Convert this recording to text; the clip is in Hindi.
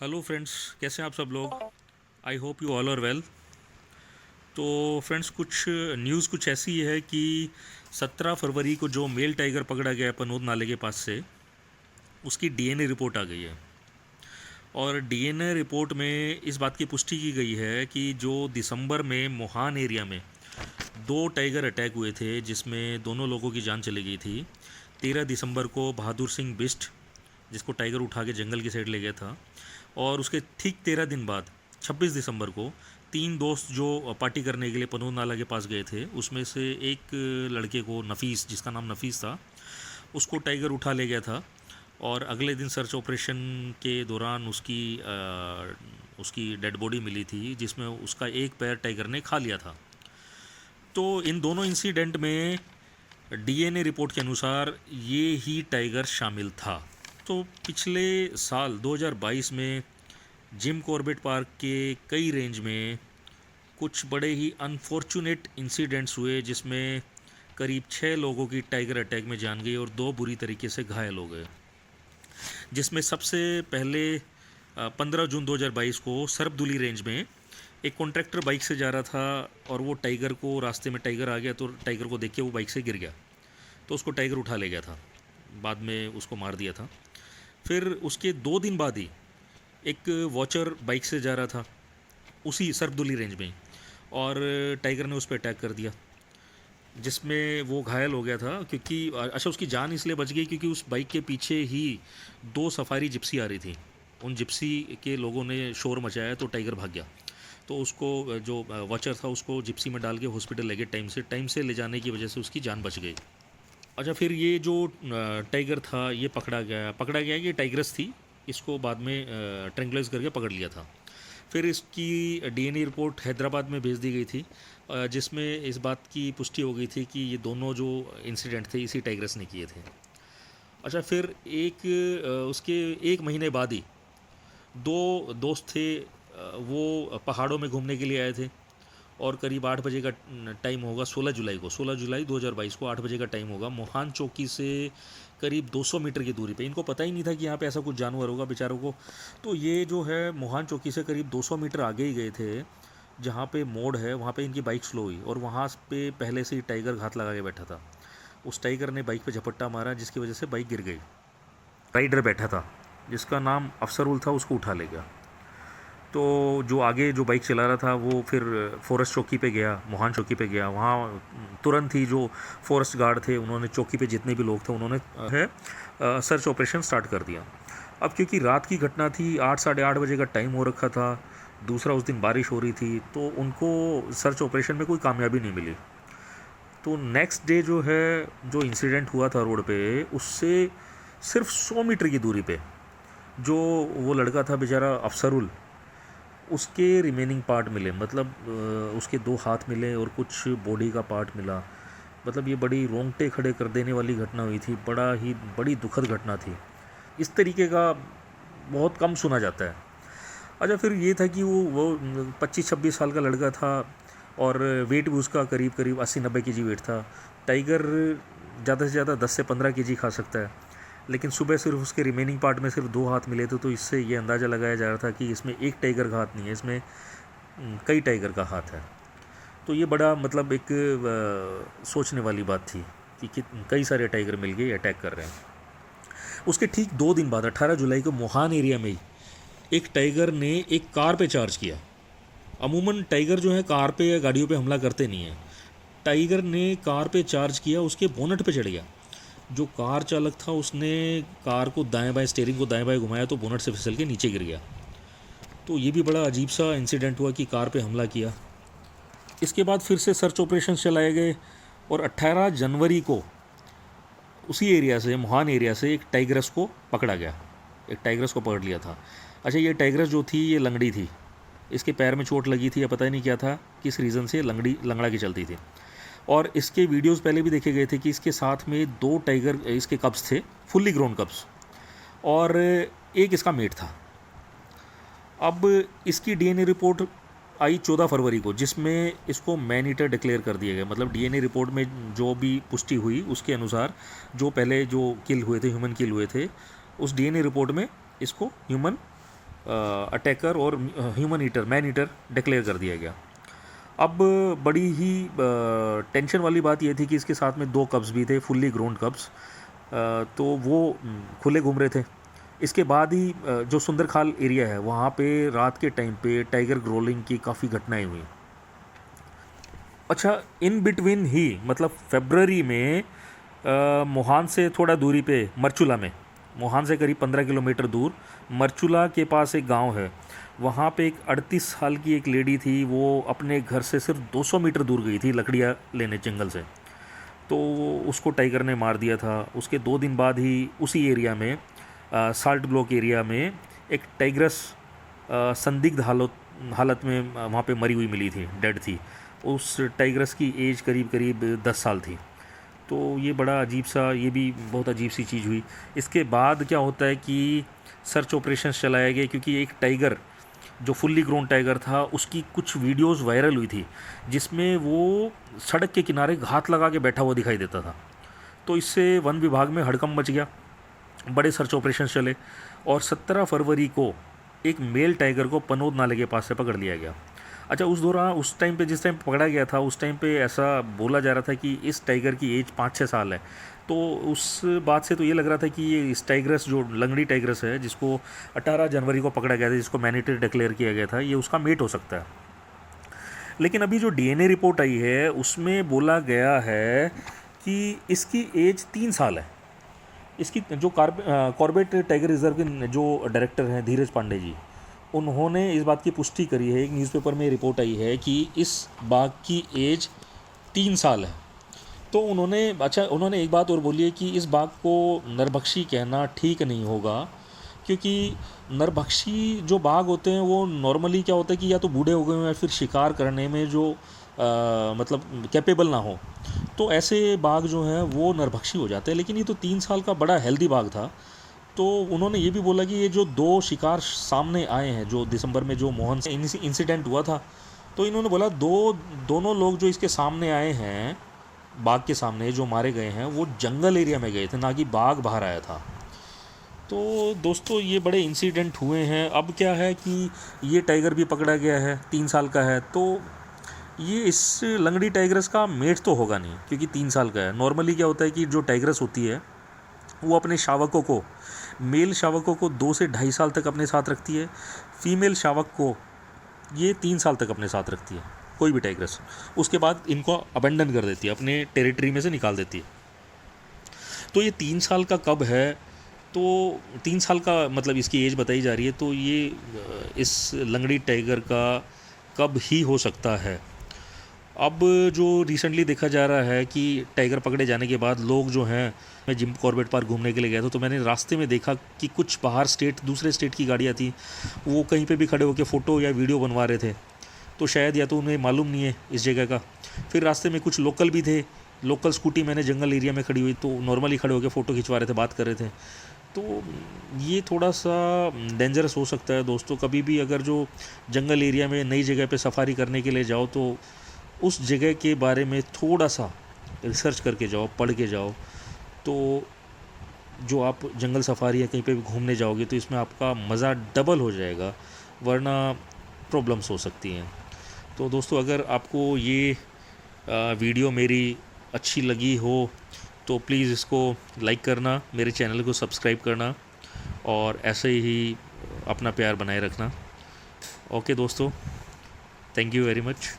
हेलो फ्रेंड्स, कैसे हैं आप सब लोग। I hope you all are well. तो फ्रेंड्स, कुछ न्यूज़ कुछ ऐसी है कि 17 फरवरी को जो मेल टाइगर पकड़ा गया है पनोद नाले के पास से, उसकी डीएनए रिपोर्ट आ गई है। और डीएनए रिपोर्ट में इस बात की पुष्टि की गई है कि जो दिसंबर में मोहान एरिया में दो टाइगर अटैक हुए थे जिसमें दोनों लोगों की जान चली गई थी। 13 दिसंबर को बहादुर सिंह बिस्ट, जिसको टाइगर उठा के जंगल की साइड ले गया था, और उसके ठीक 13 दिन बाद 26 दिसंबर को तीन दोस्त जो पार्टी करने के लिए पनूर नाला के पास गए थे, उसमें से एक लड़के को, नफीस, जिसका नाम नफीस था, उसको टाइगर उठा ले गया था। और अगले दिन सर्च ऑपरेशन के दौरान उसकी डेड बॉडी मिली थी जिसमें उसका एक पैर टाइगर ने खा लिया था। तो इन दोनों इंसिडेंट में डीएनए रिपोर्ट के अनुसार ये ही टाइगर शामिल था। तो पिछले साल 2022 में जिम कॉर्बेट पार्क के कई रेंज में कुछ बड़े ही अनफॉर्चुनेट इंसिडेंट्स हुए जिसमें करीब 6 लोगों की टाइगर अटैक में जान गई और 2 बुरी तरीके से घायल हो गए। जिसमें सबसे पहले 15 जून 2022 को सरबदुली रेंज में एक कॉन्ट्रैक्टर बाइक से जा रहा था और वो टाइगर को, रास्ते में टाइगर आ गया तो टाइगर को देख के वो बाइक से गिर गया, तो उसको टाइगर उठा ले गया था, बाद में उसको मार दिया था। फिर उसके 2 दिन बाद ही एक वॉचर बाइक से जा रहा था उसी सरबदुली रेंज में ही, और टाइगर ने उस पर अटैक कर दिया जिसमें वो घायल हो गया था। क्योंकि अच्छा, उसकी जान इसलिए बच गई क्योंकि उस बाइक के पीछे ही 2 सफारी जिप्सी आ रही थी। उन जिप्सी के लोगों ने शोर मचाया तो टाइगर भाग गया। तो उसको, जो वॉचर था, उसको जिप्सी में डाल के हॉस्पिटल ले गए। टाइम से ले जाने की वजह से उसकी जान बच गई। अच्छा, फिर ये जो टाइगर था ये पकड़ा गया कि टाइग्रस थी। इसको बाद में ट्रैंकुलाइज करके पकड़ लिया था। फिर इसकी डीएनए रिपोर्ट हैदराबाद में भेज दी गई थी, जिसमें इस बात की पुष्टि हो गई थी कि ये दोनों जो इंसिडेंट थे इसी टाइग्रस ने किए थे। अच्छा, फिर उसके 1 महीने बाद ही दो दोस्त थे, वो पहाड़ों में घूमने के लिए आए थे। और करीब 8 बजे का टाइम होगा, 16 जुलाई 2022 को 8 बजे का टाइम होगा। मोहान चौकी से करीब 200 मीटर की दूरी पे, इनको पता ही नहीं था कि यहाँ पे ऐसा कुछ जानवर होगा बेचारों को। तो ये जो है मोहान चौकी से करीब 200 मीटर आगे ही गए थे, जहाँ पे मोड़ है वहाँ पे इनकी बाइक स्लो हुई और वहाँ पे पहले से ही टाइगर घात लगा के बैठा था। उस टाइगर ने बाइक पे झपट्टा मारा जिसकी वजह से बाइक गिर गई। राइडर बैठा था जिसका नाम अफसरुल था, उसको उठा ले गया। तो जो आगे जो बाइक चला रहा था वो फिर फॉरेस्ट चौकी पे गया, मोहान चौकी पे गया। वहाँ तुरंत ही जो फॉरेस्ट गार्ड थे उन्होंने चौकी पे जितने भी लोग थे उन्होंने सर्च ऑपरेशन स्टार्ट कर दिया। अब क्योंकि रात की घटना थी, 8 साढ़े 8 बजे का टाइम हो रखा था, दूसरा उस दिन बारिश हो रही थी, तो उनको सर्च ऑपरेशन में कोई कामयाबी नहीं मिली। तो नेक्स्ट डे जो है, जो इंसिडेंट हुआ था रोड पे, उससे सिर्फ 100 मीटर की दूरी पे जो वो लड़का था बेचारा अफसरुल, उसके रिमेनिंग पार्ट मिले। मतलब उसके 2 हाथ मिले और कुछ बॉडी का पार्ट मिला। मतलब ये बड़ी रोंगटे खड़े कर देने वाली घटना हुई थी, बड़ी दुखद घटना थी। इस तरीके का बहुत कम सुना जाता है। अच्छा, फिर ये था कि वो 25-26 साल का लड़का था और वेट भी उसका करीब करीब 80-90 केजी वेट था। टाइगर ज़्यादा से ज़्यादा 10 से 15 केजी खा सकता है, लेकिन सुबह सिर्फ उसके रिमेनिंग पार्ट में सिर्फ 2 हाथ मिले थे। तो इससे ये अंदाज़ा लगाया जा रहा था कि इसमें एक टाइगर का हाथ नहीं है, इसमें कई टाइगर का हाथ है। तो ये बड़ा, मतलब एक सोचने वाली बात थी कि कई सारे टाइगर मिल गए अटैक कर रहे हैं। उसके ठीक 2 दिन बाद 18 जुलाई को मोहान एरिया में ही एक टाइगर ने एक कार पे चार्ज किया। अमूमन टाइगर जो है कार पे या गाड़ियों पे हमला करते नहीं हैं। टाइगर ने कार पे चार्ज किया, उसके बोनट पे चढ़ गया। जो कार चालक था उसने कार को दाएं बाएं, स्टीयरिंग को दाएं बाएं घुमाया तो बोनट से फिसल के नीचे गिर गया। तो ये भी बड़ा अजीब सा इंसिडेंट हुआ कि कार पे हमला किया। इसके बाद फिर से सर्च ऑपरेशन चलाए गए और 18 जनवरी को उसी एरिया से, मोहान एरिया से, एक टाइग्रस को पकड़ा गया। एक टाइग्रस को पकड़ लिया था। अच्छा, ये टाइग्रस जो थी ये लंगड़ी थी, इसके पैर में चोट लगी थी या पता ही नहीं क्या था, किस रीज़न से लंगड़ा के चलती थी। और इसके वीडियोस पहले भी देखे गए थे कि इसके साथ में 2 टाइगर इसके कब्स थे, फुल्ली ग्रोन कब्स, और एक इसका मेट था। अब इसकी डीएनए रिपोर्ट आई 14 फरवरी को, जिसमें इसको मैन ईटर डिक्लेयर कर दिया गया। मतलब डीएनए रिपोर्ट में जो भी पुष्टि हुई उसके अनुसार जो पहले जो किल हुए थे, ह्यूमन किल हुए थे, उस डीएनए रिपोर्ट में इसको ह्यूमन अटैकर और human eater, man eater declare कर दिया गया। अब बड़ी ही टेंशन वाली बात ये थी कि इसके साथ में 2 कब्स भी थे, फुल्ली ग्रोन कब्स। तो वो खुले घूम रहे थे। इसके बाद ही जो सुंदरखाल एरिया है वहाँ पे रात के टाइम पे टाइगर ग्रोलिंग की काफ़ी घटनाएं हुई। अच्छा, इन बिटवीन ही मतलब फरवरी में मोहान से थोड़ा दूरी पे मरचूला में, मोहान से करीब 15 किलोमीटर दूर मरचूला के पास एक गांव है। वहाँ पे एक 38 साल की एक लेडी थी, वो अपने घर से सिर्फ 200 मीटर दूर गई थी लकड़ियाँ लेने जंगल से, तो उसको टाइगर ने मार दिया था। उसके 2 दिन बाद ही उसी एरिया में साल्ट ब्लॉक एरिया में एक टाइग्रस संदिग्ध हालत में वहाँ पे मरी हुई मिली थी, डेड थी। उस टाइग्रस की एज करीब करीब 10 साल थी। तो ये बड़ा अजीब सा, ये भी बहुत अजीब सी चीज़ हुई। इसके बाद क्या होता है कि सर्च ऑपरेशंस चलाए गए, क्योंकि एक टाइगर जो फुल्ली ग्रोन टाइगर था उसकी कुछ वीडियोस वायरल हुई थी जिसमें वो सड़क के किनारे घात लगा के बैठा हुआ दिखाई देता था। तो इससे वन विभाग में हड़कंप मच गया, बड़े सर्च ऑपरेशंस चले और 17 फरवरी को एक मेल टाइगर को पनोद नाले के पास से पकड़ लिया गया। अच्छा, उस दौरान उस टाइम पे जिस टाइम पकड़ा गया था उस टाइम पे ऐसा बोला जा रहा था कि इस टाइगर की एज 5-6 साल है। तो उस बात से तो ये लग रहा था कि ये इस टाइग्रस जो लंगड़ी टाइग्रस है जिसको 18 जनवरी को पकड़ा गया था, जिसको मैनिटर डिक्लेयर किया गया था, ये उसका मेट हो सकता है। लेकिन अभी जो डीएनए रिपोर्ट आई है उसमें बोला गया है कि इसकी एज 3 साल है। इसकी जो कॉर्बेट टाइगर रिजर्व के जो डायरेक्टर हैं धीरज पांडे जी, उन्होंने इस बात की पुष्टि करी है, एक न्यूज़पेपर में रिपोर्ट आई है कि इस बाघ की एज 3 साल है। तो उन्होंने एक बात और बोली है कि इस बाघ को नरभक्षी कहना ठीक नहीं होगा, क्योंकि नरभक्षी जो बाघ होते हैं वो नॉर्मली क्या होता है कि या तो बूढ़े हो गए हों या फिर शिकार करने में जो मतलब कैपेबल ना हो, तो ऐसे बाघ जो हैं वो नरभक्षी हो जाते हैं। लेकिन ये तो 3 साल का बड़ा हेल्दी बाघ था। तो उन्होंने ये भी बोला कि ये जो 2 शिकार सामने आए हैं, जो दिसंबर में जो मोहन से इंसिडेंट हुआ था, तो इन्होंने बोला दोनों लोग जो इसके सामने आए हैं, बाघ के सामने जो मारे गए हैं, वो जंगल एरिया में गए थे, ना कि बाघ बाहर आया था। तो दोस्तों ये बड़े इंसिडेंट हुए हैं। अब क्या है कि ये टाइगर भी पकड़ा गया है, 3 साल का है, तो ये इस लंगड़ी टाइग्रस का मेट तो होगा नहीं, क्योंकि 3 साल का है। नॉर्मली क्या होता है कि जो टाइग्रस होती है वो अपने शावकों को, मेल शावकों को 2 से 2.5 साल तक अपने साथ रखती है, फीमेल शावक को ये 3 साल तक अपने साथ रखती है, कोई भी टाइग्रस। उसके बाद इनको अबेंडन कर देती है, अपने टेरिटरी में से निकाल देती है। तो ये 3 साल का कब है, तो 3 साल का मतलब इसकी एज बताई जा रही है, तो ये इस लंगड़ी टाइगर का कब ही हो सकता है। अब जो रिसेंटली देखा जा रहा है कि टाइगर पकड़े जाने के बाद लोग जो हैं, मैं जिम कॉर्बेट पार्क घूमने के लिए गया था, तो मैंने रास्ते में देखा कि कुछ बाहर दूसरे स्टेट की गाड़ियाँ थी, वो कहीं पे भी खड़े होकर फ़ोटो या वीडियो बनवा रहे थे। तो शायद या तो उन्हें मालूम नहीं है इस जगह का। फिर रास्ते में कुछ लोकल भी थे, लोकल स्कूटी मैंने जंगल एरिया में खड़ी हुई तो नॉर्मली खड़े होकर फ़ोटो खिंचवा रहे थे, बात कर रहे थे। तो ये थोड़ा सा डेंजरस हो सकता है दोस्तों। कभी भी अगर जो जंगल एरिया में नई जगह पे सफारी करने के लिए जाओ तो उस जगह के बारे में थोड़ा सा रिसर्च करके जाओ, पढ़ के जाओ। तो जो आप जंगल सफारी या कहीं पे भी घूमने जाओगे तो इसमें आपका मज़ा डबल हो जाएगा, वरना प्रॉब्लम्स हो सकती हैं। तो दोस्तों अगर आपको ये वीडियो मेरी अच्छी लगी हो तो प्लीज़ इसको लाइक करना, मेरे चैनल को सब्सक्राइब करना और ऐसे ही अपना प्यार बनाए रखना। ओके दोस्तों, थैंक यू वेरी मच।